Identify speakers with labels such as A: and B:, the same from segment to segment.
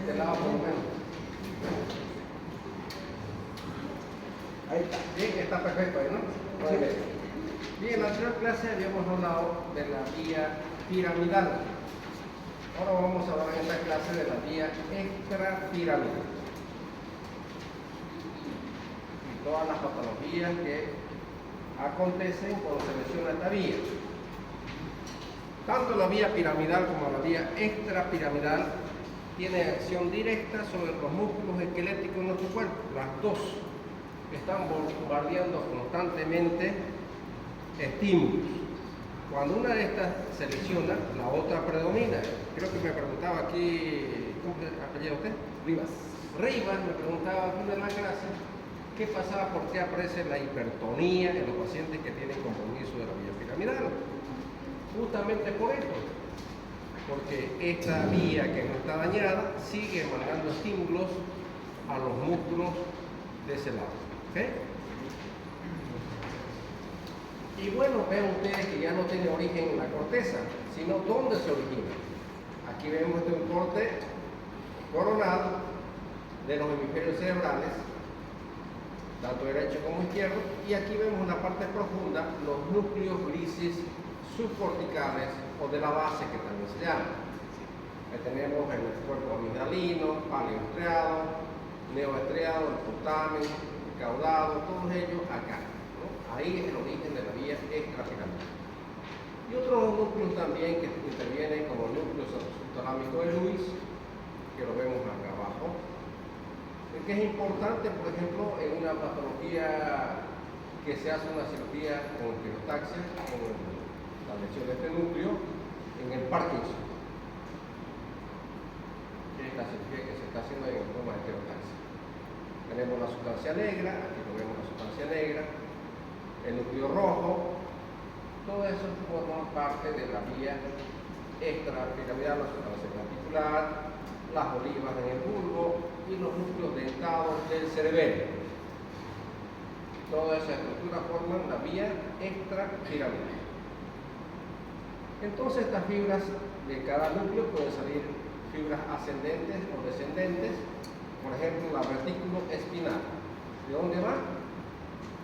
A: este lado por lo menos. Ahí está, bien, está perfecto ahí, ¿no? Muy bien. Bien, en la anterior clase habíamos hablado de la vía piramidal. Ahora vamos a hablar en esta clase de la vía extrapiramidal. Y todas las patologías que acontecen cuando se lesiona esta vía. Tanto la vía piramidal como la vía extrapiramidal tiene acción directa sobre los músculos esqueléticos de nuestro cuerpo. Las dos están bombardeando constantemente estímulos. Cuando una de estas se lesiona, la otra predomina. Creo que me preguntaba aquí, ¿cómo se apellida usted? Rivas me preguntaba aquí en la clase, ¿qué pasaba? ¿Por qué aparece la hipertonía en los pacientes que tienen compromiso de la vía piramidal? Justamente por esto, porque esta vía que no está dañada sigue mandando estímulos a los músculos de ese lado. ¿Okay? Y bueno, ven ustedes que ya no tiene origen en la corteza, sino dónde se origina. Aquí vemos un corte coronal de los hemisferios cerebrales, tanto derecho como izquierdo, y aquí vemos en la parte profunda los núcleos grises subcorticales o de la base, que también se llama. Ahí tenemos el cuerpo amigdalino, paleoestriado, neoestriado, el putamen, caudado, todos ellos acá, ¿no? Ahí es el origen de la vía extrapiramidal. Y otros núcleos también que intervienen, como el núcleo subtalámico de Lewis, que lo vemos acá abajo, que es importante, por ejemplo, en una patología que se hace una cirugía con quirotaxia, con la lesión de este núcleo, en el Parkinson, que es la cirugía que se está haciendo en forma de quirotaxia. Tenemos la sustancia negra, aquí lo vemos la sustancia negra, el núcleo rojo, todo eso forma parte de la vía extrapiramidal, la sustancia reticular, las olivas en el bulbo y los núcleos dentados del cerebelo. Toda esa estructura forman la vía extrapiramidal. Entonces estas fibras de cada núcleo pueden salir fibras ascendentes o descendentes. Por ejemplo, la retículo espinal. ¿De dónde va?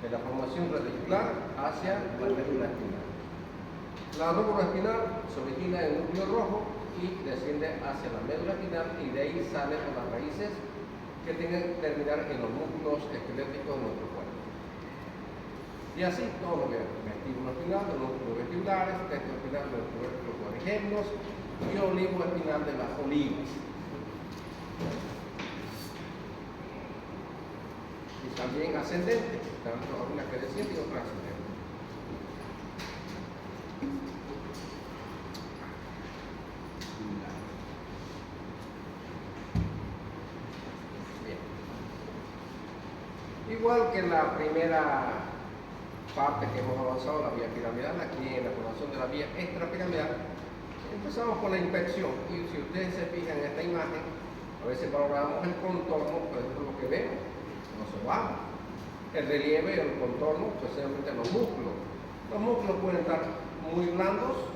A: De la formación reticular hacia la médula espinal. La rótula espinal se origina en el núcleo rojo y desciende hacia la médula espinal, y de ahí salen las raíces que tienen que terminar en los músculos esqueléticos de nuestro cuerpo. Y así todo lo que es vestíbulo espinal, de los músculos vestibulares, texto espinal de los tubérculos cuadrigemelos y olivo espinal de las olivas. Y también ascendente, tanto algunas que descienden y otras ascendentes. Igual que la primera parte que hemos avanzado, la vía piramidal, aquí en la formación de la vía extrapiramidal, empezamos con la inspección. Y si ustedes se fijan en esta imagen, a veces valoramos el contorno, pero esto es lo que vemos, no se va. El relieve y el contorno, especialmente los músculos. Los músculos pueden estar muy blandos,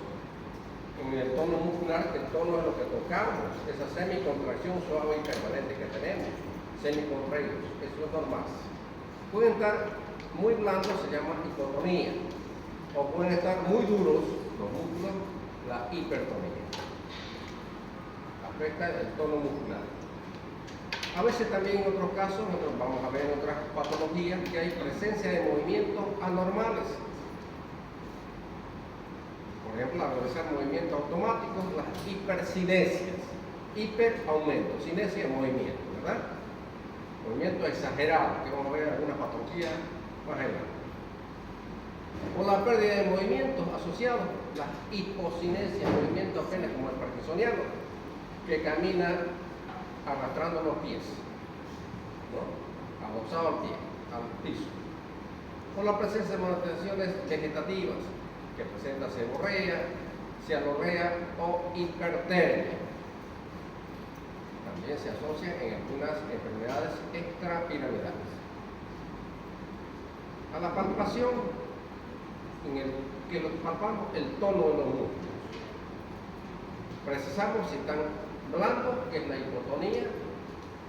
A: en el tono muscular, que el tono es lo que tocamos, esa semicontracción suave y permanente que tenemos, semicontraídos, eso es normal. Pueden estar muy blandos, se llama hipotonía, o pueden estar muy duros los músculos, la hipertonía. Afecta el tono muscular. A veces también en otros casos, vamos a ver en otras patologías, que hay presencia de movimientos anormales. Por ejemplo, al realizar movimientos automáticos, las hipercinesias. Hiper aumento, cinesia movimiento, ¿verdad? Movimiento exagerado, que vamos a ver en algunas patologías más adelante. O la pérdida de movimientos asociados, la hipocinesia, movimientos apenas como el parkinsoniano, que camina arrastrando los pies, ¿no? Adosado al pie, al piso. O la presencia de manifestaciones vegetativas, que presenta seborrea, cianorrea o hipertermia. También se asocia en algunas enfermedades extrapiramidales. A la palpación, en el que palpamos el tono de los músculos. Precisamos si están blandos, que es la hipotonía,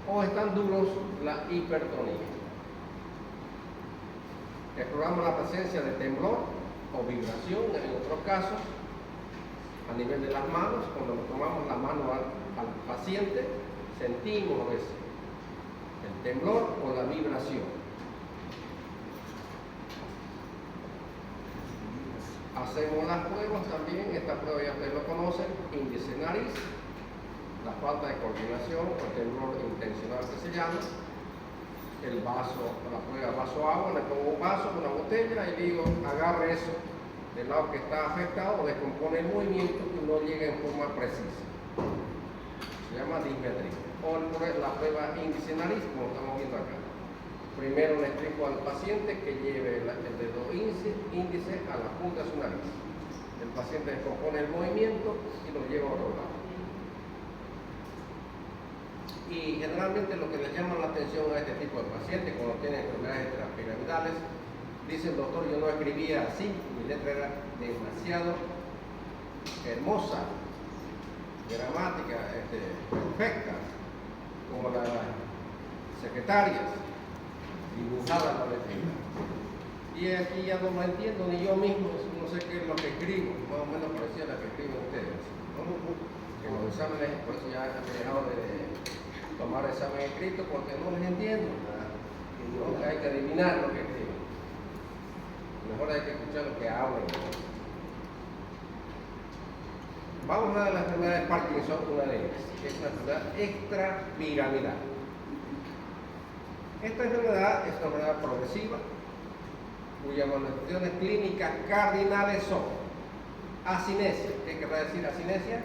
A: o están duros, la hipertonía. Exploramos la presencia de temblor o vibración en otros casos a nivel de las manos. Cuando le tomamos la mano al paciente, sentimos a veces el temblor o la vibración. Hacemos las pruebas también. Esta prueba ya ustedes lo conocen: índice nariz, la falta de coordinación o el temblor intencional que se llama, el vaso, la prueba vaso agua, le pongo un vaso, una botella y digo, agarre eso del lado que está afectado, descompone el movimiento y no llega en forma precisa. Se llama dismetría. O la prueba índice nariz, como estamos viendo acá. Primero le explico al paciente que lleve el dedo índice a la punta de su nariz. El paciente descompone el movimiento y lo lleva a otro lado. Y generalmente lo que le llama la atención a este tipo de pacientes cuando tienen enfermedades extrapiramidales, dice el doctor, yo no escribía así, mi letra era demasiado hermosa, gramática, perfecta, como las secretarias, dibujada con letra. Y aquí ya no lo entiendo ni yo mismo, no sé qué es lo que escribo, más o menos parecía la que escriben ustedes, ¿no? En los exámenes, por eso ya he dejado de tomar examen escrito porque no les entiendo, ¿no? Hay que adivinar lo que escriben. Mejor hay que escuchar lo que hablan. Vamos a la enfermedad de Parkinson, una de ellas, que es una enfermedad extrapiramidal. Esta enfermedad es una enfermedad progresiva, cuyas manifestaciones clínicas cardinales son asinesia. ¿Qué querrá decir asinesia?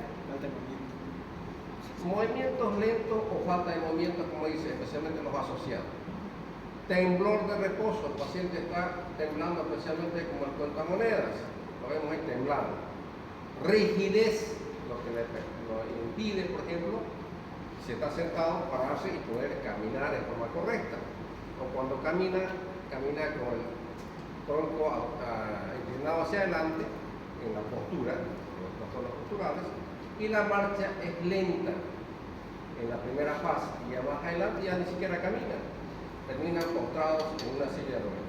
A: Movimientos lentos o falta de movimiento, como dice, especialmente los asociados. Temblor de reposo, el paciente está temblando, especialmente como el cuentamonedas, lo vemos ahí temblando. Rigidez, lo que lo impide, por ejemplo, si está sentado, pararse y poder caminar en forma correcta. O cuando camina con el tronco inclinado hacia adelante, en la postura, en los trastornos posturales, y la marcha es lenta en la primera fase, y ya más adelante ya ni siquiera caminan, terminan postrados en una silla de ruedas.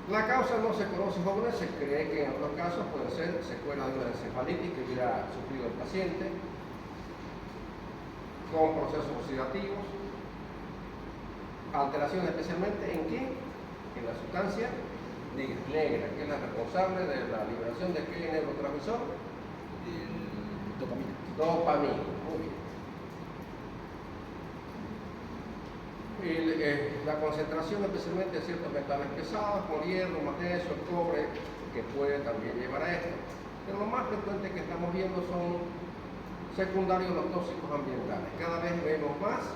A: La causa no se conoce, jóvenes, se cree que en otros casos puede ser secuela de una encefalitis que hubiera sufrido el paciente, con procesos oxidativos, alteraciones especialmente en qué? En la sustancia negra, que es la responsable de la liberación de qué neurotransmisor? Dopamina. Muy bien. La concentración especialmente de ciertos metales pesados, como hierro, magnesio, cobre, que puede también llevar a esto. Pero lo más frecuente que estamos viendo son secundarios los tóxicos ambientales. Cada vez vemos más,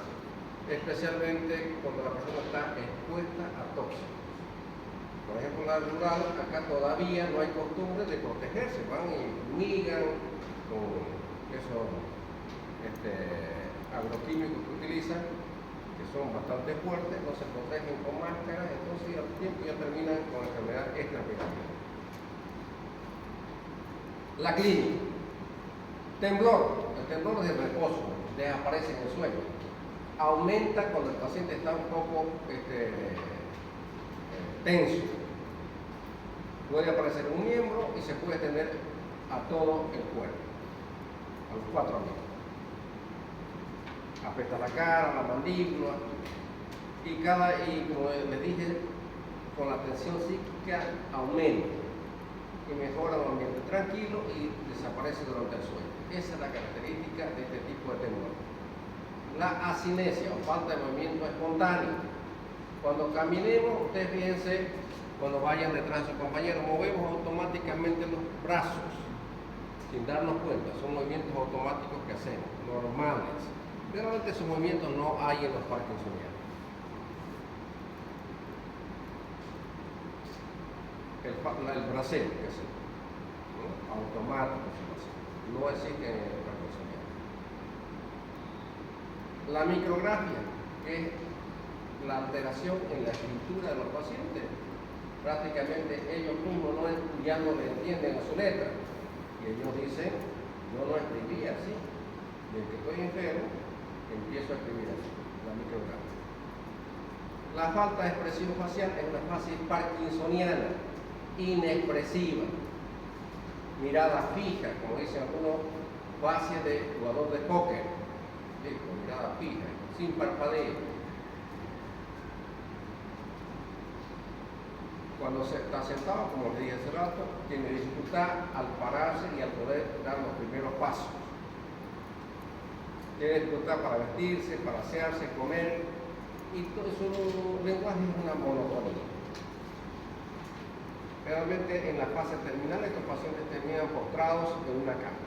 A: especialmente cuando la persona está expuesta a tóxicos. Por ejemplo, en la rural, acá todavía no hay costumbre de protegerse, van y fumigan con esos agroquímicos que utilizan, que son bastante fuertes, no se protegen con máscaras, entonces al tiempo ya terminan con la enfermedad extrapiramidal. La clínica. Temblor. El temblor de reposo desaparece en el sueño. Aumenta cuando el paciente está un poco tenso. Puede aparecer un miembro y se puede extender a todo el cuerpo, a los 4 amigos. Afecta la cara, la mandíbula y como les dije, con la tensión psíquica aumenta y mejora el ambiente tranquilo y desaparece durante el sueño. Esa es la característica de este tipo de temblor. La asinesia o falta de movimiento espontáneo. Cuando caminemos, ustedes fíjense, cuando vayan detrás de su compañero, movemos automáticamente los brazos sin darnos cuenta. Son movimientos automáticos que hacemos, normales. Realmente esos movimientos no hay en los parkinsonianos. El braceo, que es automático, no existe en el parkinsoniano. La micrografía, que es la alteración en la escritura de los pacientes. Prácticamente ellos mismos ya no le entienden a su letra. Y ellos dicen, yo yo no escribía así. Desde que estoy enfermo, empiezo a escribir así, la micrograma. La falta de expresión facial es una fase parkinsoniana, inexpresiva. Mirada fija, como dicen algunos, fase de jugador de póker, ¿sí? Con mirada fija, sin parpadeo. Cuando se está sentado, como les dije hace rato, tiene dificultad al pararse y al poder dar los primeros pasos. Tiene dificultad para vestirse, para asearse, comer, y todo su lenguaje es una monotonía. Realmente en la fase terminal estos pacientes terminan postrados en una cama.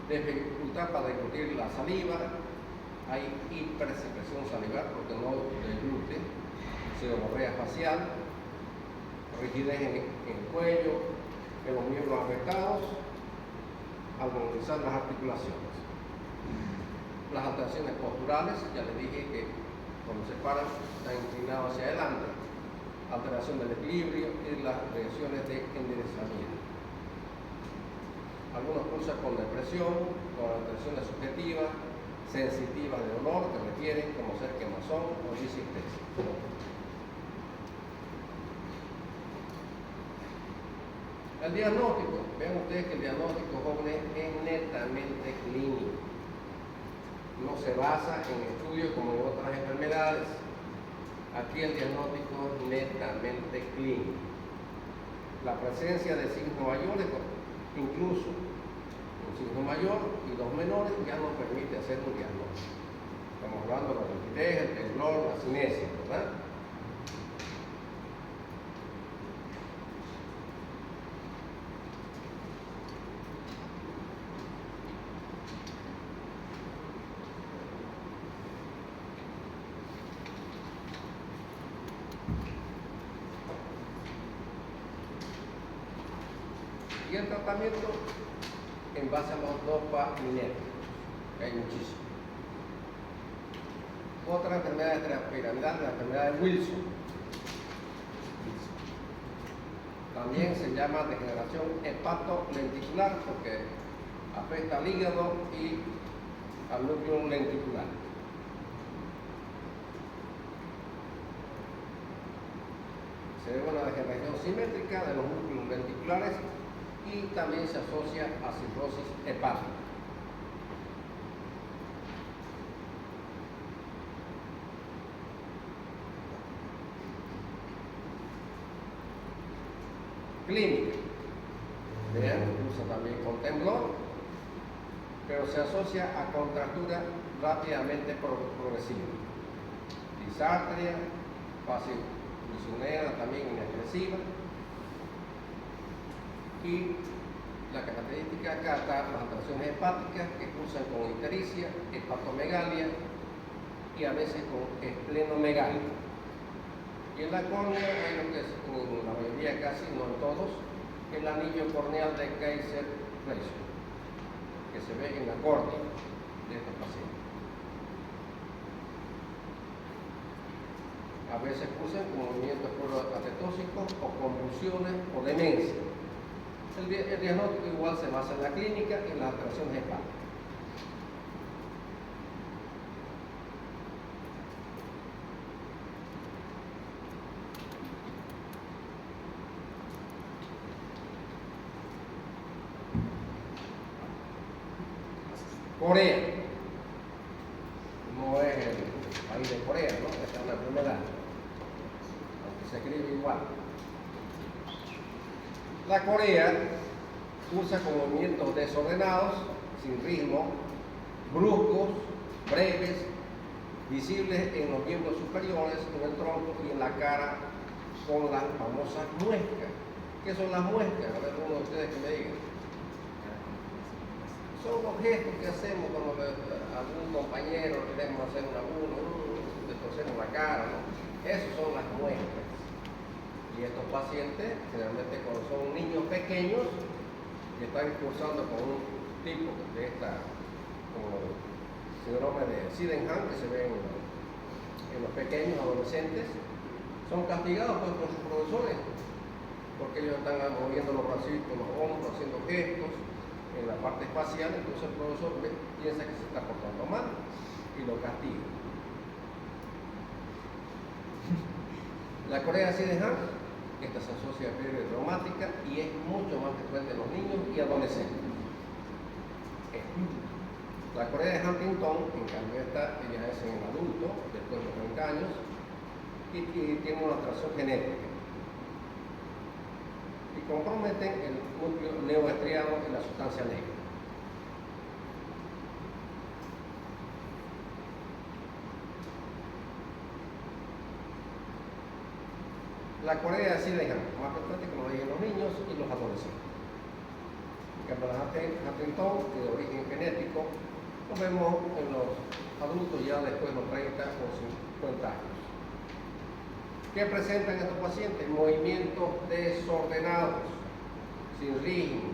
A: Dificultad para deglutir la saliva, hay hipersecreción salivar porque no deglute, seborrea facial, rigidez en el cuello, en los miembros apretados, al movilizar las articulaciones. Las alteraciones posturales, ya les dije que cuando se paran están inclinados hacia adelante, alteración del equilibrio y las reacciones de enderezamiento. Algunos cursan con depresión, con alteraciones subjetivas, sensitivas de olor, que refieren como ser quemazón o disistesia. El diagnóstico, vean ustedes que el diagnóstico, jóvenes, es netamente clínico. No se basa en estudios como en otras enfermedades. Aquí el diagnóstico es netamente clínico. La presencia de signos mayores, incluso un signo mayor y dos menores, ya nos permite hacer un diagnóstico. Estamos hablando de la rigidez, el temblor, la cinesia, ¿verdad? Y el tratamiento en base a los dopaminérgicos, que hay muchísimos. Otra enfermedad extrapiramidal, la enfermedad de Wilson. También se llama degeneración hepatolenticular porque afecta al hígado y al núcleo lenticular. Se ve una degeneración simétrica de los núcleos lenticulares y también se asocia a cirrosis hepática. Clínica. Vean, usa también con temblor, pero se asocia a contractura rápidamente progresiva. Disartria, fase misionera también inexpresiva. Y la característica acá está las alteraciones hepáticas que cursan con ictericia, hepatomegalia y a veces con esplenomegalia. Y en la córnea hay lo que es, en la mayoría casi, no en todos, el anillo corneal de Kayser-Fleischer, que se ve en la córnea de estos pacientes. A veces cursan con movimientos proatetóxicos o convulsiones o demencia. El diagnóstico igual se basa en la clínica y en las alteraciones hepáticas. Corea no es el país de Corea, ¿no? Esta es una enfermedad, aunque se escribe igual. La Corea cursa con movimientos desordenados, sin ritmo, bruscos, breves, visibles en los miembros superiores, en el tronco y en la cara, con las famosas muescas. ¿Qué son las muescas? A ver, uno de ustedes que me diga. Son los gestos que hacemos cuando algún compañero queremos hacer un abuno, destrozamos la cara, ¿no? Esas son las muescas. Y estos pacientes, generalmente cuando son niños pequeños, que están cursando con un tipo de esta, como síndrome de Sydenham, que se ve en los pequeños adolescentes, son castigados pues, por sus profesores, porque ellos están moviendo los bracitos, los hombros, haciendo gestos en la parte facial, entonces el profesor piensa que se está portando mal y lo castiga. La corea de Sydenham, esta se asocia a fiebre reumática y es mucho más frecuente en los niños y adolescentes. La corea de Huntington, en cambio, ella es en el adulto, después de los 30 años, y tiene una alteración genética. Y comprometen el núcleo neoestriado en la sustancia negra. La corea de Sydenham, más frecuente que lo hay en los niños y los adolescentes. En cambio, la Huntington, de origen genético, lo vemos en los adultos ya después de los 30 o 50 años. ¿Qué presentan estos pacientes? Movimientos desordenados, sin ritmo,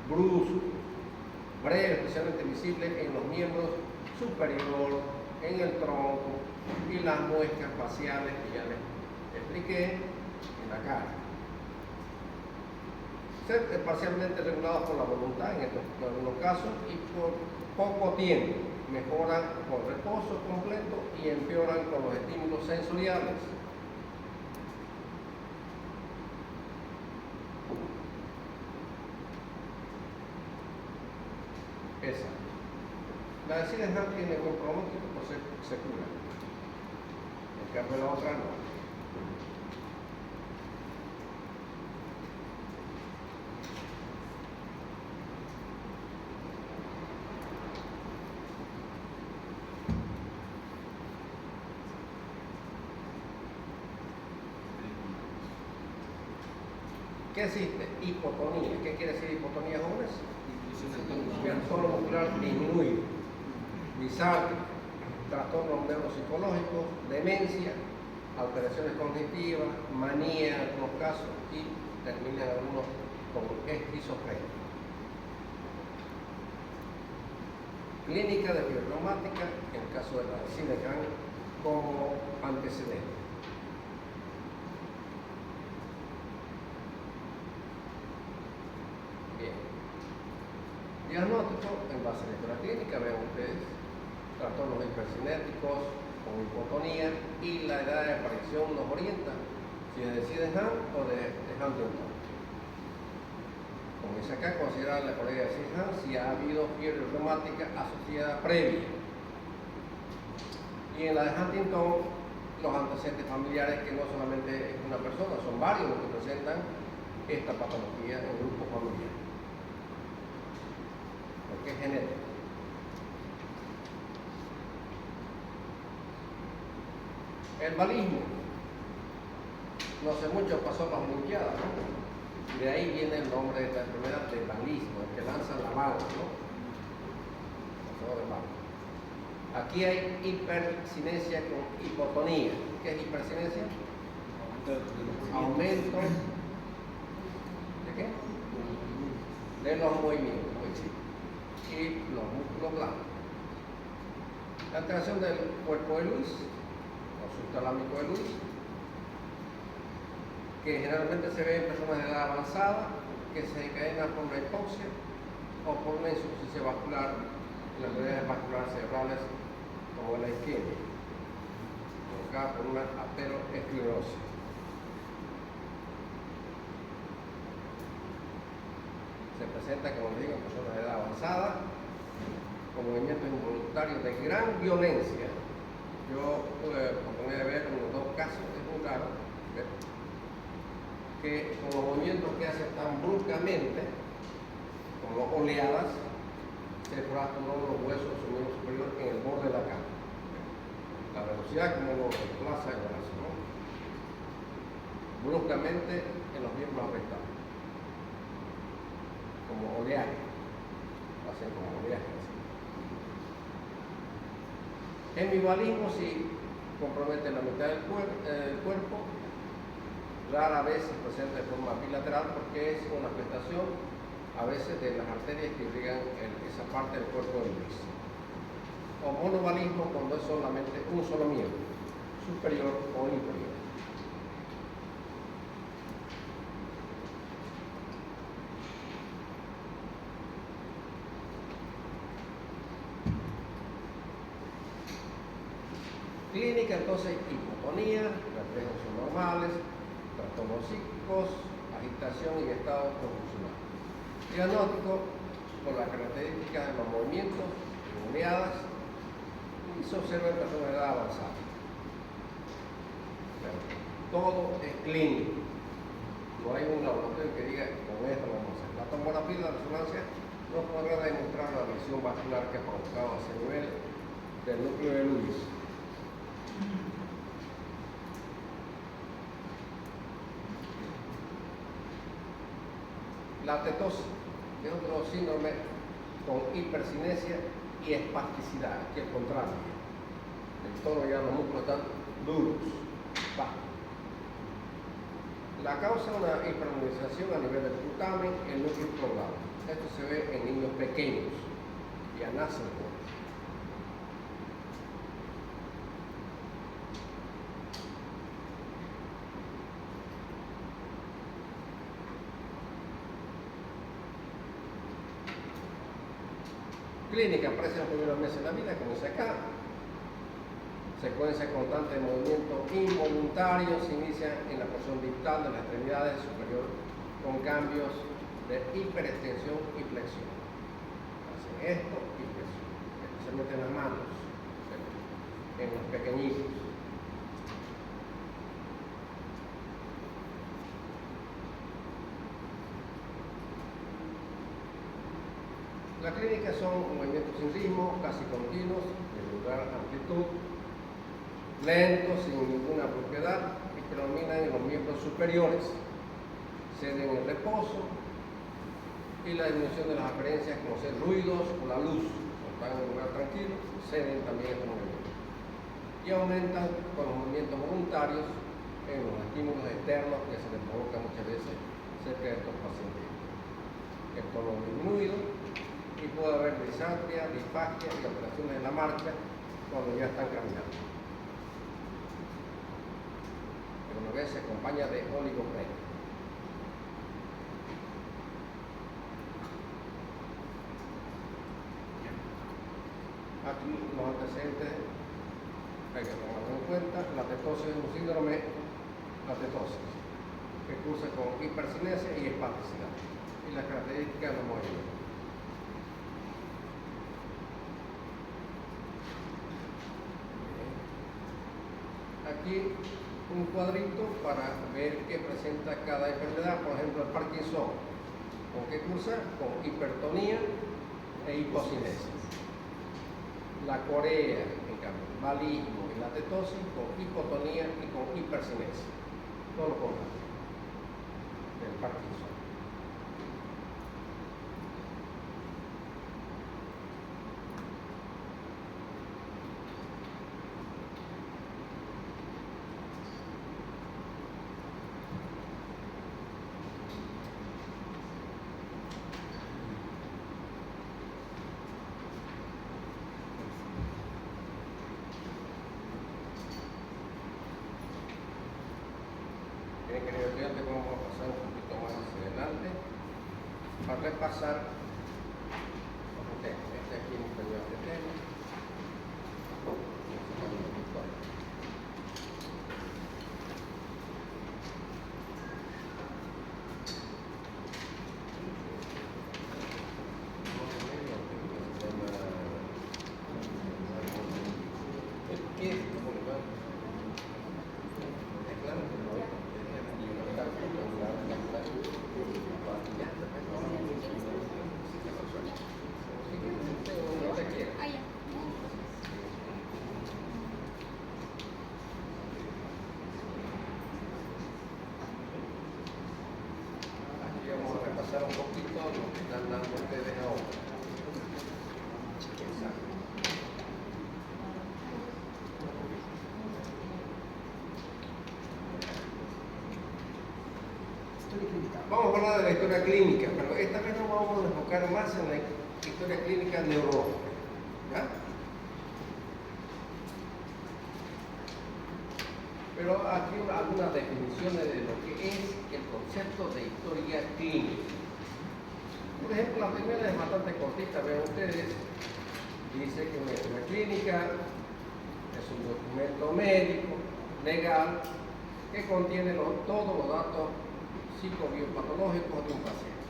A: bruscos, breves, especialmente visibles en los miembros superiores, en el tronco y las muescas faciales que ya les expliqué en la cara. Ser parcialmente regulados por la voluntad en algunos casos y por poco tiempo. Mejoran con reposo completo y empeoran con los estímulos sensoriales. Esa. La de Sydenham tiene buen pronóstico, pues se cura. En cambio la otra no. ¿Qué existe? Hipotonía. ¿Qué quiere decir hipotonía, jóvenes? El tono muscular disminuido. Disartria, trastornos neuropsicológicos, demencia, alteraciones cognitivas, manía en algunos casos y terminan algunos con esquizofrenia. Clínica de fiebre reumática, en el caso de la Sydenham, como antecedente. Diagnóstico en base a la historia clínica, vean ustedes, trastornos hipercinéticos con hipotonía y la edad de aparición nos orienta si es de Sydenham o de Huntington. Como dice acá, considerar la corea de Sydenham si ha habido fiebre reumática asociada previa. Y en la de Huntington, los antecedentes familiares, que no solamente es una persona, son varios los que presentan esta patología en grupo familiar. Porque es genético. El balismo. No sé mucho, pasó las Olimpiadas, ¿no? De ahí viene el nombre de esta enfermedad de balismo, el que lanza la bala, ¿no? Pasó de bala. Aquí hay hipercinesia con hipotonía. ¿Qué es hipercinesia? Aumento. ¿De qué? De los movimientos. Y los músculos blancos. La alteración del cuerpo de Lewis, o subtalámico de Lewis, que generalmente se ve en personas de edad avanzada, que se desencadenan por una hipoxia o por una insuficiencia vascular en las unidades vasculares cerebrales, como la isquemia, provocada por una aterosclerosis. Se presenta, como les digo, en personas de edad avanzada, con movimientos involuntarios de gran violencia. Yo tuve la oportunidad de ver en los dos casos, es muy raro, que con los movimientos que hacen tan bruscamente, como oleadas, se fracturó los huesos de su miembro superior en el borde de la cara. La velocidad como lo desplaza el brazo, ¿no? Bruscamente en los miembros afectados. Como oleaje, hacen como oleaje. Hemibalismo sí compromete la mitad del cuerpo, rara vez se presenta de forma bilateral porque es una afectación a veces de las arterias que irrigan esa parte del cuerpo del Lewis. O monobalismo cuando es solamente un solo miembro, superior o inferior. Clínica, entonces, hipotonía, reflejos normales, trastornos psíquicos, agitación y estado convulsional. Diagnóstico por las características de los movimientos, oleadas, y se observa en personas de edad avanzada. Pero todo es clínico. No hay un laboratorio que diga con esto vamos a hacer. La tomografía y la resonancia no podrá demostrar la lesión vascular que ha provocado a ese nivel del núcleo de Lewis. La tetosis es otro síndrome con hipercinesia y espasticidad, aquí al contrario. El tono ya los músculos están duros. La causa es una hipermovilización a nivel del putamen en el núcleo poblado. Esto se ve en niños pequeños, ya nacen con esto. Clínica aparece en los primeros meses de la vida, como dice acá. Secuencia constante de movimiento involuntario se inicia en la porción distal de las extremidades superior con cambios de hiperextensión y flexión. Hacen esto y flexión, especialmente en las manos, en los pequeñitos. La clínica son movimientos sin ritmo, casi continuos, de lugar amplitud, lentos, sin ninguna propiedad, y predominan en los miembros superiores. Ceden en el reposo y la disminución de las aferencias como ser ruidos o la luz. Cuando están en un lugar tranquilo, ceden también estos movimientos. Y aumentan con los movimientos voluntarios en los estímulos externos que se les provoca muchas veces cerca de estos pacientes. El tono disminuido y puede haber disartria, disfagia y alteraciones en la marcha cuando ya están caminando. Pero una vez se acompaña de oligopenia. Aquí los antecedentes hay que tomarlo en cuenta. La tetosis es un síndrome, la tetosis, que cursa con hipercinesia y espasticidad. Y las características de los movimientos. Aquí un cuadrito para ver qué presenta cada enfermedad, por ejemplo el Parkinson, ¿con qué cursa? Con hipertonía e hipocinesia. La corea, en cambio, el valismo y la tetosis con hipotonía y con hipercinesia. No lo pongan del Parkinson. Bien, queridos estudiantes, vamos a pasar un poquito más hacia adelante para repasar los temas. Este aquí es un periodo de tema. Un poquito lo que están dando ustedes ahora. Vamos a hablar de la historia clínica, pero esta vez nos vamos a enfocar más en la historia clínica neurológica. ¿Ya? Pero aquí algunas definiciones de lo que es el concepto de historia clínica. Por ejemplo, la primera es bastante cortita, vean ustedes. Dice que una historia clínica es es un documento médico, legal, que contiene todos los datos psicobiopatológicos de un paciente.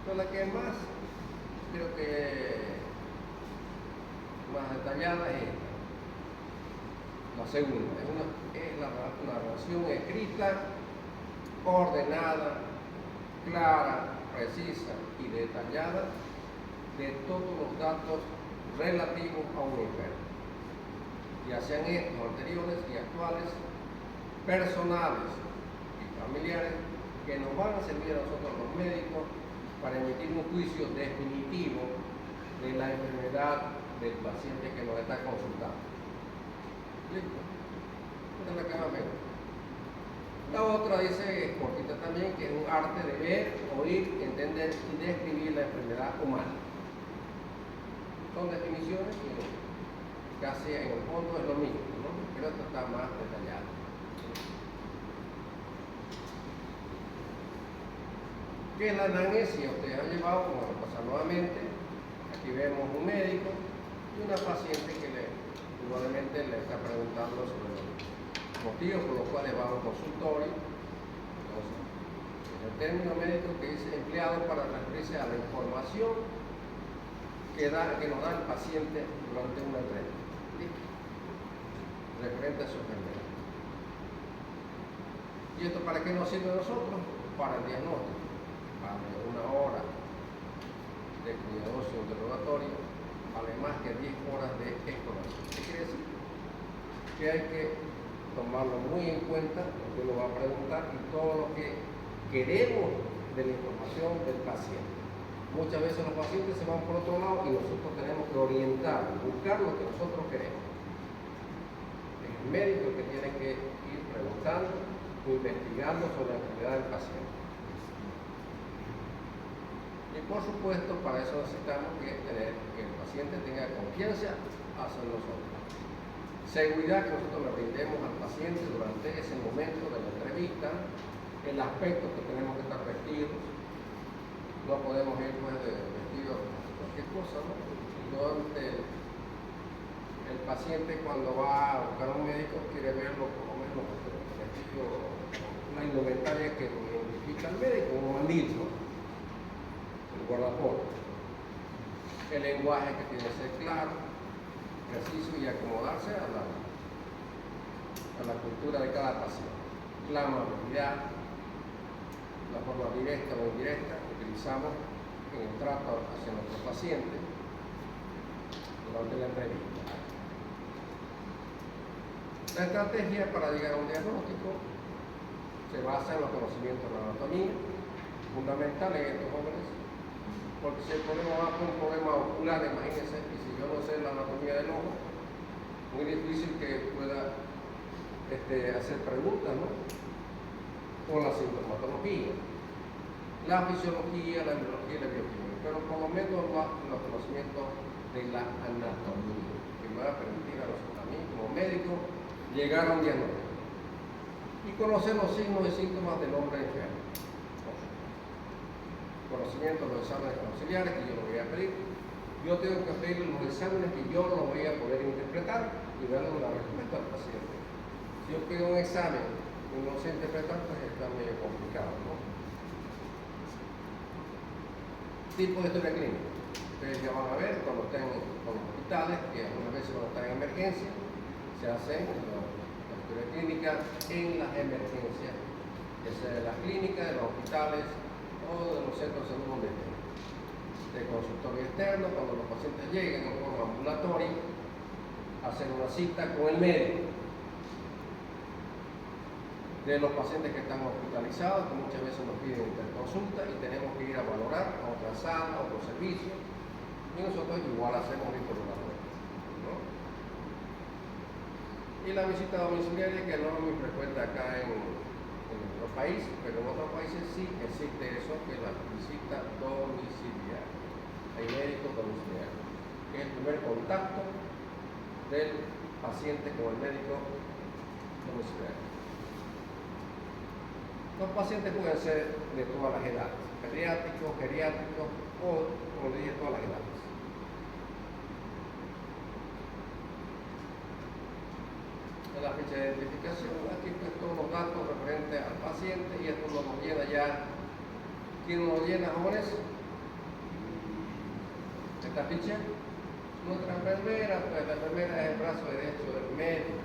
A: Pero la que más, creo que más detallada es esta. La segunda, es la narración escrita, ordenada, clara, precisa y detallada de todos los datos relativos a un enfermo, ya sean estos anteriores y actuales, personales y familiares, que nos van a servir a nosotros los médicos para emitir un juicio definitivo de la enfermedad del paciente que nos está consultando. ¿Listo? Esta es la que más me gusta. La otra dice, cortita también, que es un arte de ver, oír, entender y describir la enfermedad humana. Son definiciones que casi en el fondo es lo mismo, ¿no? Pero esto está más detallado. ¿Qué es la anamnesis? Ustedes han llevado, como lo pasa nuevamente, aquí vemos un médico y una paciente que probablemente le está preguntando sobre los motivos por los cuales va a un consultorio. Entonces, el término médico que dice empleado para referirse a la información que nos da el paciente durante una entrevista, ¿sí? Referente a su enfermedad. ¿Y esto para qué nos sirve a nosotros? Para el diagnóstico. Vale una hora de cuidadoso interrogatorio, vale más que 10 horas de exploración. ¿Qué quiere decir? Que hay que tomarlo muy en cuenta, porque uno va a preguntar y todo lo que queremos de la información del paciente. Muchas veces los pacientes se van por otro lado y nosotros tenemos que orientar, buscar lo que nosotros queremos. Es el médico el que tiene que ir preguntando, investigando sobre la enfermedad del paciente. Y por supuesto, para eso necesitamos que el paciente tenga confianza hacia nosotros. Seguridad que nosotros le brindemos al paciente durante ese momento de la entrevista, el aspecto que tenemos que estar vestidos. No podemos ir pues vestidos de cualquier cosa, ¿no? El paciente cuando va a buscar a un médico quiere verlo por lo menos vestido, una indumentaria que lo identifica al médico, un mandil, ¿no? El guardapolvo. El lenguaje que tiene que ser claro, preciso y acomodarse a la cultura de cada paciente. La amabilidad, la forma directa o indirecta que utilizamos en el trato hacia nuestro paciente durante la entrevista. La estrategia para llegar a un diagnóstico se basa en los conocimientos de la anatomía, fundamental en estos jóvenes, porque si el problema va con un problema ocular, imagínense, y si yo no sé la anatomía del ojo, muy difícil que pueda hacer preguntas, ¿no? O la sintomatología, la fisiología, la embriología y la bioquímica, pero por lo menos los conocimientos de la anatomía, que me va a permitir a nosotros, a mí como médico, llegar a un diagnóstico y conocer los signos y síntomas del hombre enfermo. Conocimiento de los exámenes auxiliares que yo lo voy a pedir. Yo tengo que pedir los exámenes que yo lo voy a poder interpretar y darle una respuesta al paciente. Si yo pido un examen y no sé interpretar, pues está medio complicado, ¿no? Tipo de historia clínica. Ustedes ya van a ver cuando estén con los hospitales, que algunas veces cuando están en emergencia, se hacen la historia clínica en las emergencias, ya sea de las clínicas, de los hospitales o de los centros de salud donde estén. De consultorio externo, cuando los pacientes lleguen en forma ambulatoria, hacen una cita con el médico. De los pacientes que están hospitalizados, que muchas veces nos piden interconsulta y tenemos que ir a valorar a otra sala, a otro servicio, y nosotros igual hacemos un interrogatorio, ¿no? Y la visita domiciliaria, que no es muy frecuente acá en nuestro país, pero en otros países sí existe eso, que es la visita domiciliaria. Hay médicos domiciliarios, que es el primer contacto del paciente con el médico domiciliario. Los pacientes pueden ser de todas las edades, pediátricos, geriátricos o, como le dije, todas las edades. de la ficha de identificación. Aquí pues todos los datos referentes al paciente y esto nos lo llena ya. ¿Quién nos lo llena, jóvenes? Esta ficha. Nuestra enfermera, pues la enfermera es el brazo derecho del médico.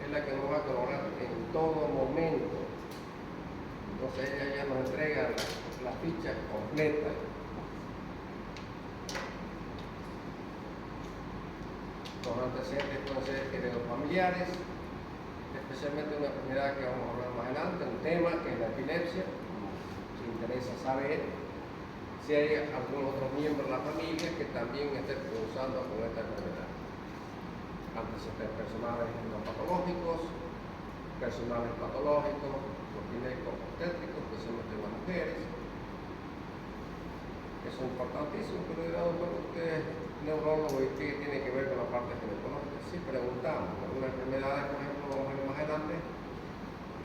A: Es la que nos va a colaborar en todo momento. Entonces ella ya nos entrega la ficha completa. Los antecedentes pueden ser heredos familiares, especialmente una enfermedad que vamos a hablar más adelante, un tema que es la epilepsia. Si interesa saber si hay algunos otros miembros de la familia que también estén cruzando con esta enfermedad. Antecedentes personales no patológicos, personales patológicos, los ginecos obstétricos, especialmente las mujeres, que son importantísimos, pero dirá, bueno, usted es neurólogo y qué tiene que ver con la parte ginecológica. Sí, preguntamos, algunas enfermedades, por ejemplo, vamos a ver más adelante,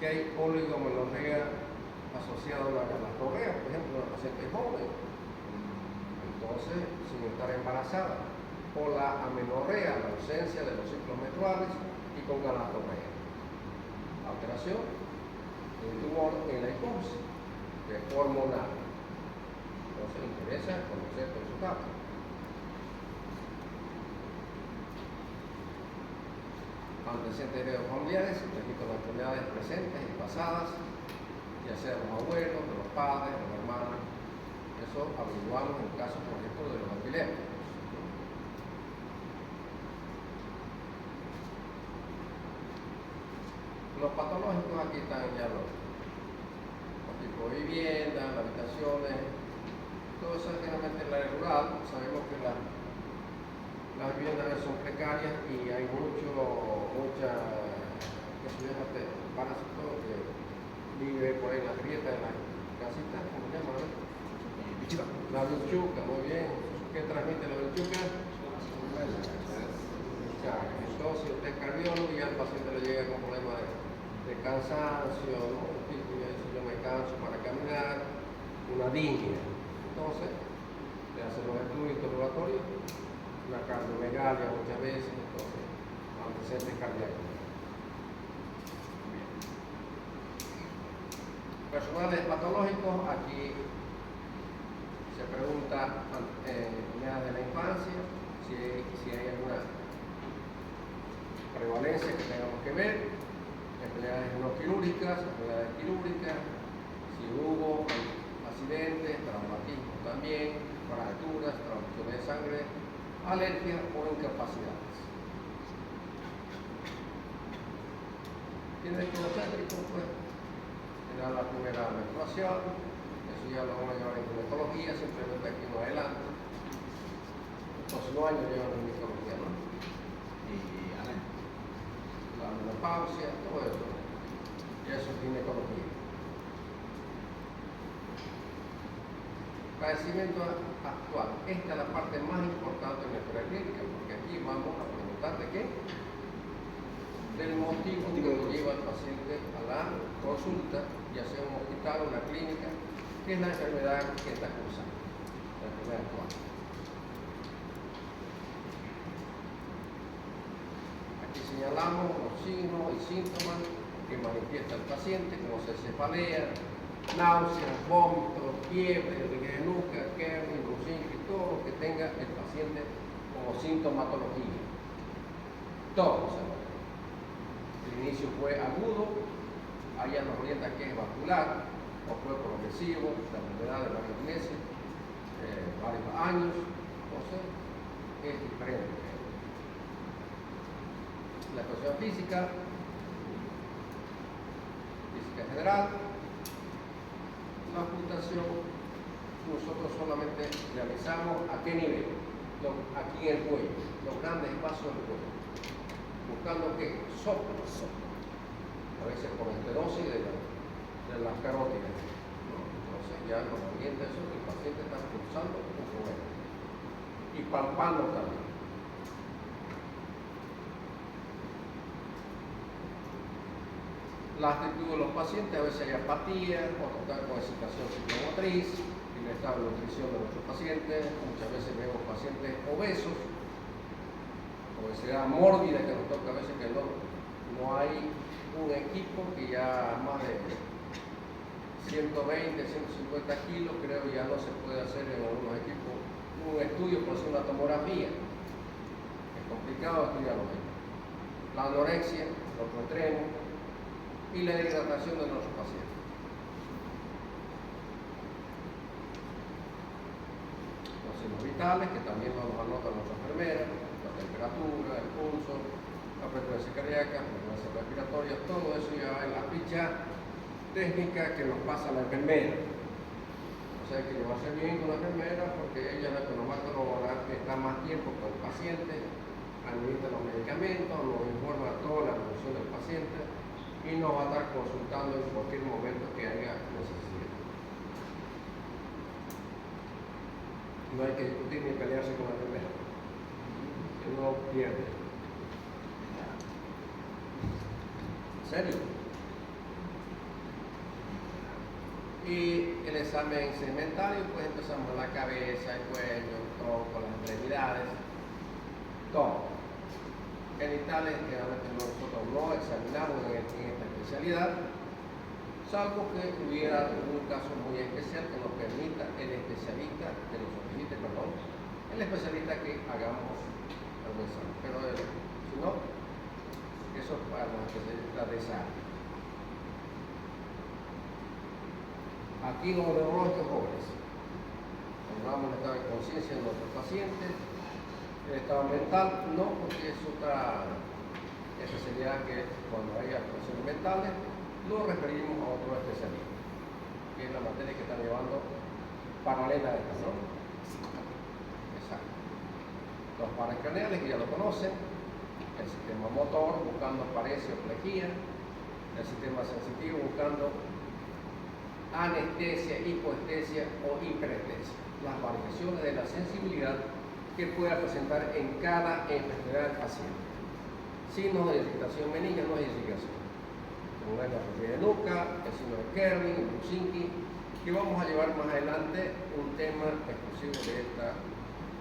A: que hay oligomenorrea asociada a la gastrorrea, por ejemplo, en la paciente joven, entonces, sin estar embarazada, o la amenorrea, la ausencia de los ciclos menstruales, y con gastrorrea. Alteración del tumor en la hipófisis, que es hormonal. Entonces, interesa conocer todos esos datos. Antecedentes heredofamiliares, registro de enfermedades presentes y pasadas, ya sea de los abuelos, de los padres, de los hermanos. Eso averiguamos en el caso, por ejemplo, de los epilépticos. Los patológicos, aquí están ya los tipos de vivienda, las habitaciones, todo eso es generalmente en la área rural. Sabemos que las viviendas son precarias y hay mucha que se llama parásito que vive por ahí en la grieta de las casitas, ¿cómo se llama? La bichuca, muy bien. ¿Qué transmite la bichuca? Entonces, si usted es cardiólogo y al paciente le llega con problemas de cansancio, ¿no? Yo me canso para caminar, una disnea. Entonces, le hacen los estudios interrogatorios, una cardiomegalia muchas veces, entonces, antecedentes cardíacos. Personales patológicos, aquí se pregunta enfermedades de la infancia, si hay alguna prevalencia que tengamos que ver, enfermedades no quirúrgicas, enfermedades quirúrgicas, si hubo accidentes, traumatismos también, fracturas, transfusiones de sangre, alergias o incapacidades. ¿Tiene ginecocéntrico? Pues será la primera menstruación, eso ya lo vamos a llevar en ginecología, simplemente aquí no adelante. Los próximos años llevan en ginecología, ¿no? Y la menopausia, todo eso, ya eso es ginecología. Padecimiento actual. Esta es la parte más importante en la historia clínica, porque aquí vamos a preguntar de qué. Del motivo que lo lleva al paciente a la consulta, ya sea un hospital o una clínica, que es la enfermedad que está cursando, la enfermedad actual. Aquí señalamos los signos y síntomas que manifiesta el paciente, como cefalea, náuseas, vómitos, fiebre, rigidez de nuca, Kerner, brucín, todo lo que tenga el paciente como sintomatología. Todo. El inicio fue agudo, allá nos orienta que es vascular, o fue progresivo, la enfermedad de varios meses, varios años, entonces es diferente. La cuestión física general, la ocultación nosotros solamente realizamos a qué nivel, aquí en el cuello, los grandes espacios del cuello, buscando que soplos, a veces por esterosis de las carótidas, ¿no? Entonces ya nos orienta eso que el paciente está pulsando un problema y palpando también. La actitud de los pacientes, a veces hay apatía, o están con excitación psicomotriz, el estado de nutrición de nuestros pacientes, muchas veces vemos pacientes obesos, obesidad mórbida que nos toca a veces que no No hay un equipo que ya más de 120, 150 kilos, creo ya no se puede hacer en algunos equipos un estudio por hacer una tomografía. Es complicado estudiarlo. La anorexia, los extremos y la deshidratación de nuestros pacientes. Los signos vitales, que también nos anotan nuestra enfermera, la temperatura, el pulso, la frecuencia cardíaca, la frecuencia respiratoria, todo eso ya en la ficha técnica que nos pasa la enfermera. O sea, hay que llevarse bien con la enfermera porque ella es la que nos va a corroborar que está más tiempo con el paciente, administra los medicamentos, nos informa toda la evolución del paciente y nos va a estar consultando en cualquier momento que haya necesidad. No hay que discutir ni pelearse con la enfermera. Uno pierde. ¿En serio? Y el examen segmentario, pues empezamos la cabeza, el cuello, el tronco, las extremidades, todo. Genitales, generalmente nosotros no examinamos en esta especialidad, salvo que hubiera un caso muy especial que nos permita el especialista, que nos solicite, perdón, el especialista que hagamos algún examen. Pero si no, eso es para los especialistas de esa área. Aquí los neurológicos jóvenes. Vamos a estar en conciencia de nuestros pacientes. El estado mental no, porque es otra especialidad que cuando haya actuaciones mentales lo referimos a otro especialista, que es la materia que están llevando paralela a esta, ¿no? Exacto. Los paracraneales, que ya lo conocen, el sistema motor buscando paresia o plejía, el sistema sensitivo buscando anestesia, hipoestesia o hiperestesia, las variaciones de la sensibilidad que pueda presentar en cada enfermedad del paciente. Signos de irritación benigna, no es irrigación. Como es la fobia de nuca, el signo de Kerning, el Buczynski, que vamos a llevar más adelante un tema exclusivo de esta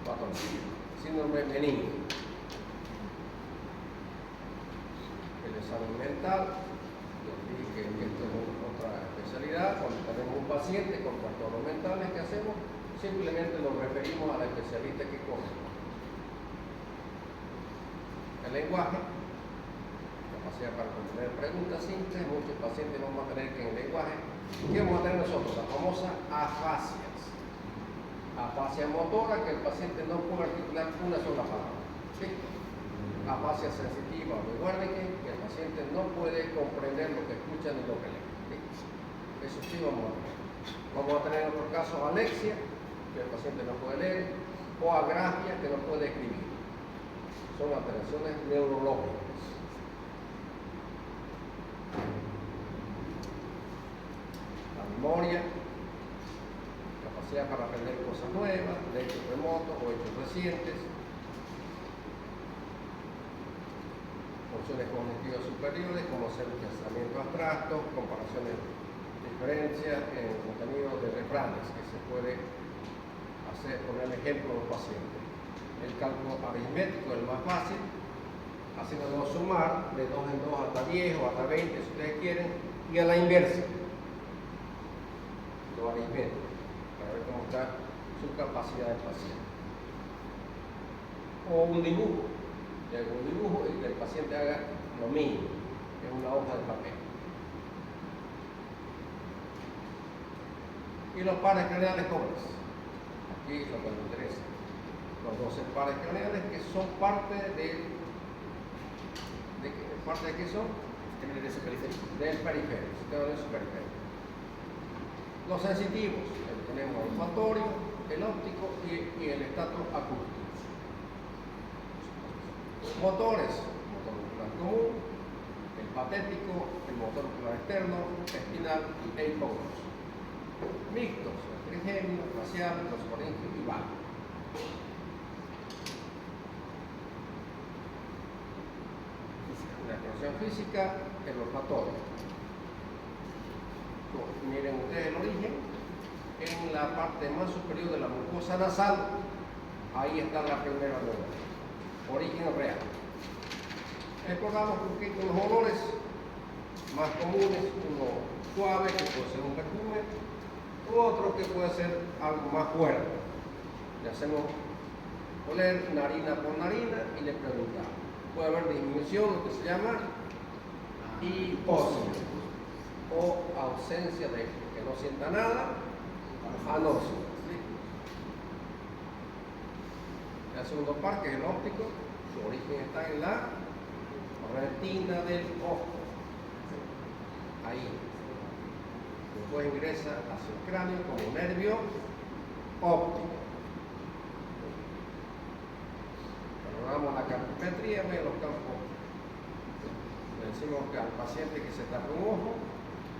A: patología. Síndrome benigno. El examen mental, yo dije que esto es otra especialidad. Cuando tenemos un paciente con trastornos mentales, ¿qué hacemos? Simplemente lo referimos al especialista que corresponde. El lenguaje, capacidad para responder preguntas simples. Muchos pacientes vamos a tener que en el lenguaje, ¿qué vamos a tener nosotros? Las famosas afasias. Afasia motora, que el paciente no puede articular una sola palabra. ¿Sí? Afasia sensitiva o de Wernicke, que el paciente no puede comprender lo que escucha ni lo que lee. ¿Sí? Eso sí vamos a tener. Vamos a tener en otros casos alexia, que el paciente no puede leer, o agrafia, que no puede escribir. Son alteraciones neurológicas. La memoria, capacidad para aprender cosas nuevas, de hechos remotos o hechos recientes. Funciones cognitivas superiores, como hacer pensamiento abstracto, comparaciones, diferencias en contenido de refranes que se puede poner el ejemplo a los pacientes. El cálculo aritmético es el más fácil, haciéndolo sumar de 2 en 2 hasta 10 o hasta 20 si ustedes quieren, y a la inversa, lo aritmético, para ver cómo está su capacidad del paciente. O un dibujo, y hago un dibujo y que el paciente haga lo mismo en una hoja de papel. Y los pares craneales jóvenes. Aquí lo que nos interesa. Los 12 pares craneales que son parte de qué son? Del periférico. Del periférico, sistema nervioso periférico. Los sensitivos, tenemos el olfatorio, el óptico y el estatus acústico. Los motores, motor ocular común, el patético, el motor ocular externo, espinal e hipógloso. Mixtos, el trigémino, el facial, los faringio y vago. La expresión física, el olfatorio. Miren ustedes el origen, en la parte más superior de la mucosa nasal, ahí está la primera neurona, origen real. Recordamos que con los olores más comunes, uno suave, que puede ser un perfume, u otro que puede ser algo más fuerte. Le hacemos oler narina por narina y le preguntamos. Puede haber disminución, lo que se llama hipoxia, o ausencia de que no sienta nada, anoxia. El segundo par, que es el óptico, su origen está en la retina del ojo. Ahí. Después ingresa hacia el cráneo como nervio óptico. Valoramos la campometría, ve los campos. Le decimos que al paciente que se tape un ojo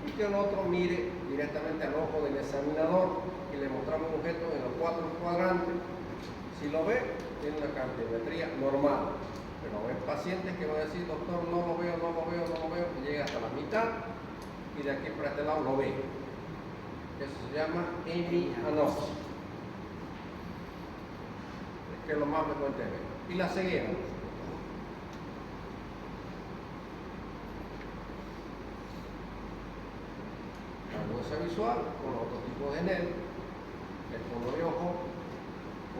A: y que el otro mire directamente al ojo del examinador y le mostramos un objeto en los 4 cuadrantes. Si lo ve, tiene una campometría normal. Pero hay pacientes que van a decir, doctor, no lo veo, y llega hasta la mitad y de aquí para este lado lo ve. Eso se llama hemianopsia, que es lo más frecuente de ver. Y la ceguera. La agudeza visual con otro tipo de nervio, el fondo de ojo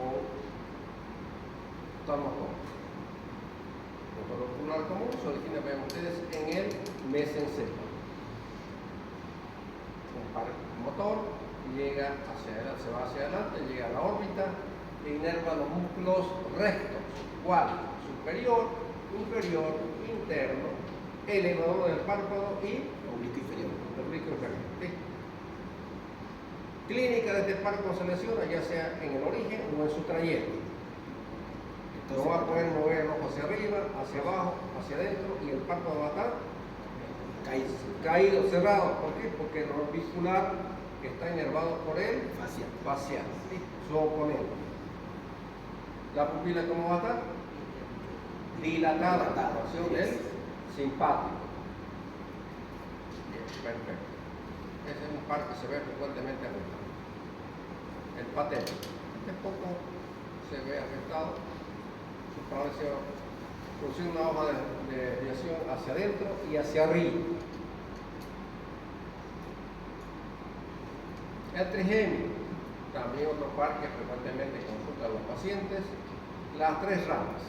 A: o talmotón. El motor ocular común se origina, vean ustedes, en el mesencéfalo. Un par motor llega hacia adelante, se va hacia adelante, llega a la órbita e inerva los músculos rectos, cual superior, inferior, interno, elevador del párpado y oblicuo inferior. ¿Sí? Clínica de este párpado se lesiona, ya sea en el origen o en su trayecto. No va a poder mover el ojo hacia arriba, hacia abajo, hacia adentro, y el párpado va a estar caído, cerrado. ¿Por qué? Porque el orbicular está inervado por el facial, ¿sí? Su oponente. La pupila, ¿cómo va a estar? Dilatada, por acción del simpático. Bien, perfecto. Ese es un par que se ve frecuentemente afectado. El patente. Este poco se ve afectado. Su parálisis produce una hoja de desviación hacia adentro y hacia arriba. El trigemio, también otro par que frecuentemente consultan los pacientes. Las 3 ramas.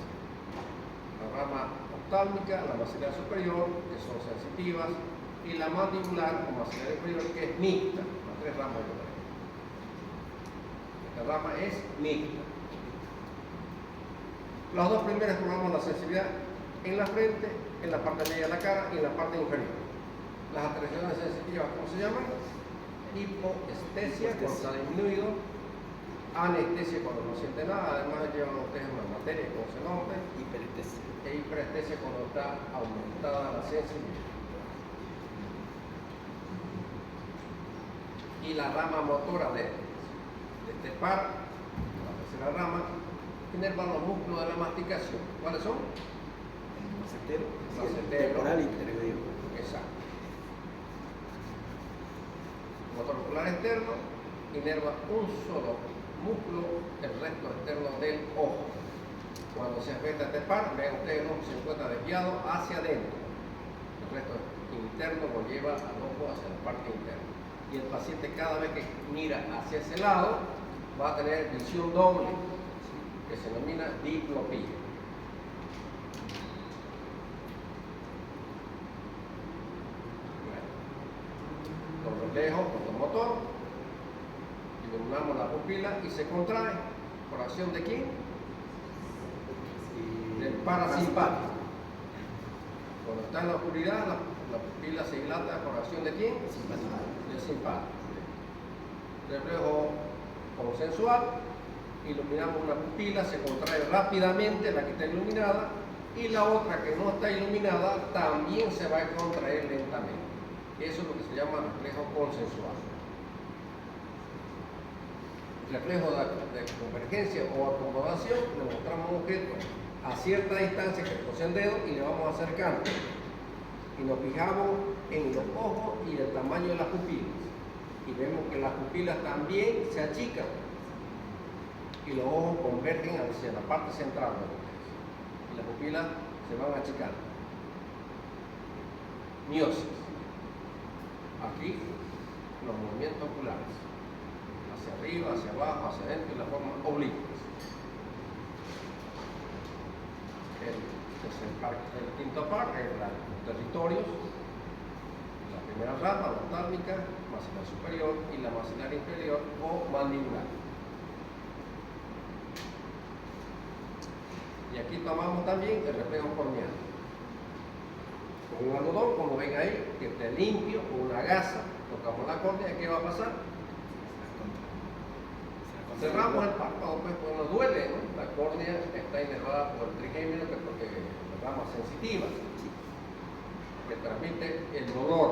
A: La rama oftálmica, la maxilar superior, que son sensitivas, y la mandibular o maxilar inferior, que es mixta. Las 3 ramas de la. Esta rama es mixta. Las 2 primeras probamos la sensibilidad en la frente, en la parte media de la cara y en la parte inferior. Las alteraciones sensitivas, ¿cómo se llaman? Hipoestesia, cuando está disminuido. Anestesia, cuando no siente nada. Además, llevan ustedes una materia, como se nota. Hiperestesia. E hiperestesia, cuando está aumentada la sensibilidad. Y la rama motora de este par, la tercera rama, inerva los músculos de la masticación. ¿Cuáles son?
B: El macetero,
A: temporal
B: y intermedio.
A: Exacto. Motor ocular externo inerva un solo músculo, el resto externo del ojo. Cuando se afecta este par, vean ustedes, el ojo se encuentra desviado hacia adentro. El resto interno lo lleva al ojo hacia la parte interna. Y el paciente, cada vez que mira hacia ese lado, va a tener visión doble, que se denomina diplopía. Con reflejo, con motor, iluminamos la pupila y se contrae por acción de ¿quién? Del parasimpático. Cuando está en la oscuridad, la pupila se dilata por acción de ¿quién? Del simpático. Reflejo consensual, iluminamos una pupila, se contrae rápidamente la que está iluminada, y la otra que no está iluminada también se va a contraer lentamente. Eso es lo que se llama reflejo consensual. Reflejo de convergencia o acomodación, le mostramos un objeto a cierta distancia que posee el dedo y le vamos acercando. Y nos fijamos en los ojos y el tamaño de las pupilas. Y vemos que las pupilas también se achican. Y los ojos convergen hacia la parte central de los ojos. Y las pupilas se van achicando. miosis. Aquí los movimientos oculares, hacia arriba, hacia abajo, hacia adentro y la forma oblicuas. El quinto par es los territorios, la primera rama, la oftálmica, maxilar superior y la maxilar inferior o mandibular. Y aquí tomamos también el reflejo corneal. Con un algodón, como ven ahí, que esté limpio, con una gasa, tocamos la córnea, ¿qué va a pasar? Cerramos el párpado, pues no duele, ¿no? La córnea está inervada por el trigémino, que es porque la rama sensitiva, que transmite el dolor.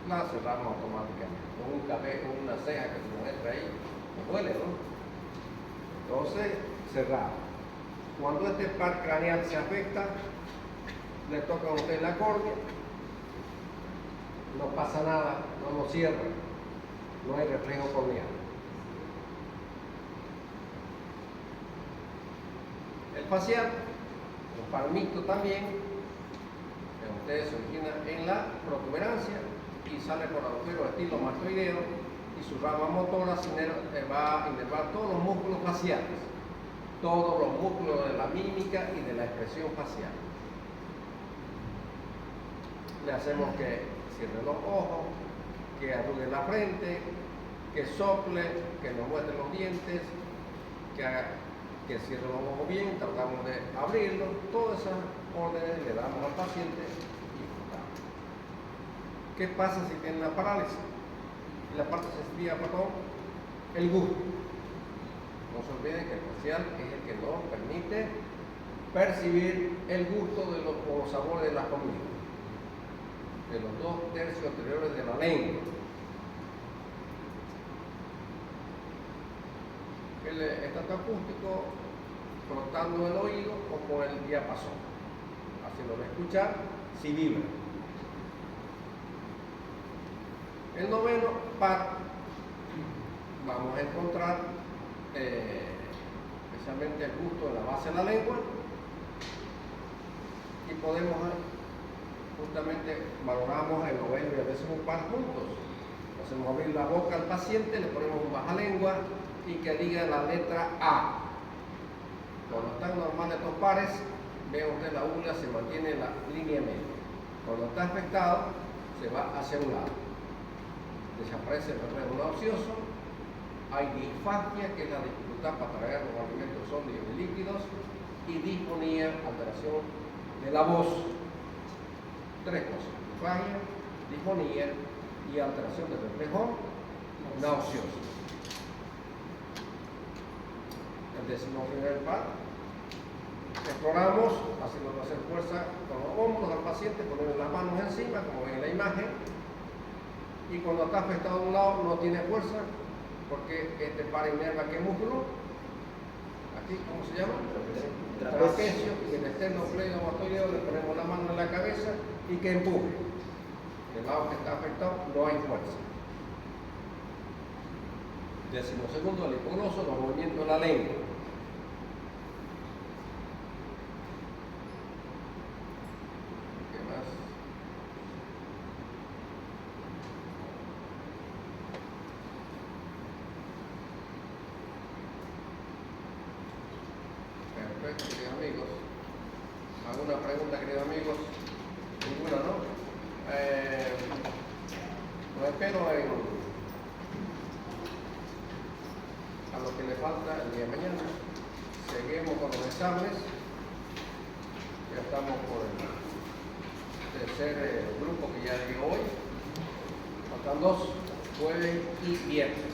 A: La cerramos automáticamente. Con un cabello, con una ceja que se nos entra ahí, nos duele, ¿no? Entonces, cerramos. Cuando este par craneal se afecta, le toca a usted la córnea, no pasa nada, no lo cierra, no hay reflejo corneal. El facial, un par mixto también, ustedes se origina en la protuberancia y sale por agujero estilo mastoideo y su rama motora va a inervar todos los músculos faciales, todos los músculos de la mímica y de la expresión facial. Le hacemos que cierre los ojos, que arrugue la frente, que sople, que nos muestre los dientes, que cierre los ojos bien, tratamos de abrirlos. Todas esas órdenes le damos al paciente y disfrutamos. ¿Qué pasa si tiene una parálisis? La parte sensitiva, el gusto. No se olviden que el facial es el que nos permite percibir el gusto o los sabores de la comida, de los 2 tercios anteriores de la lengua. El estatoacústico frotando el oído o con el diapasón, haciéndolo escuchar si vibra. El noveno par vamos a encontrar especialmente el gusto en la base de la lengua y podemos justamente valoramos el noveno y el décimo par juntos. Hacemos abrir la boca al paciente, le ponemos un bajalengua y que diga la letra A. Cuando están normales estos pares, ve usted la ula se mantiene en la línea media. Cuando está afectado, se va hacia un lado. Desaparece el reflejo nauseoso, hay disfagia, que es la dificultad para tragar los alimentos sólidos y líquidos, y disfonía, alteración de la voz. 3 cosas: disfagia, disfonía y alteración del reflejo nauseoso. El 11º par, exploramos haciendo hacer fuerza con los hombros al paciente, poner las manos encima, como ven en la imagen, y cuando está afectado de un lado no tiene fuerza, porque este par inerva ¿qué músculo? Aquí, ¿cómo se llama? Trapecio. Y el esternocleidomastoideo le ponemos la mano en la cabeza y que empuje. Del lado que está afectado no hay fuerza. 12º, el hipogloso, los movimientos de la lengua. ¿Qué más? Perfecto, queridos amigos. ¿Alguna pregunta, queridos amigos? Ninguna, ¿no? Los espero a lo que le falta el día de mañana. Seguimos con los exámenes. Ya estamos por el tercer grupo que ya di hoy. Faltan 2, jueves y viernes.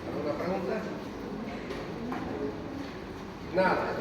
A: ¿Alguna pregunta? Nada.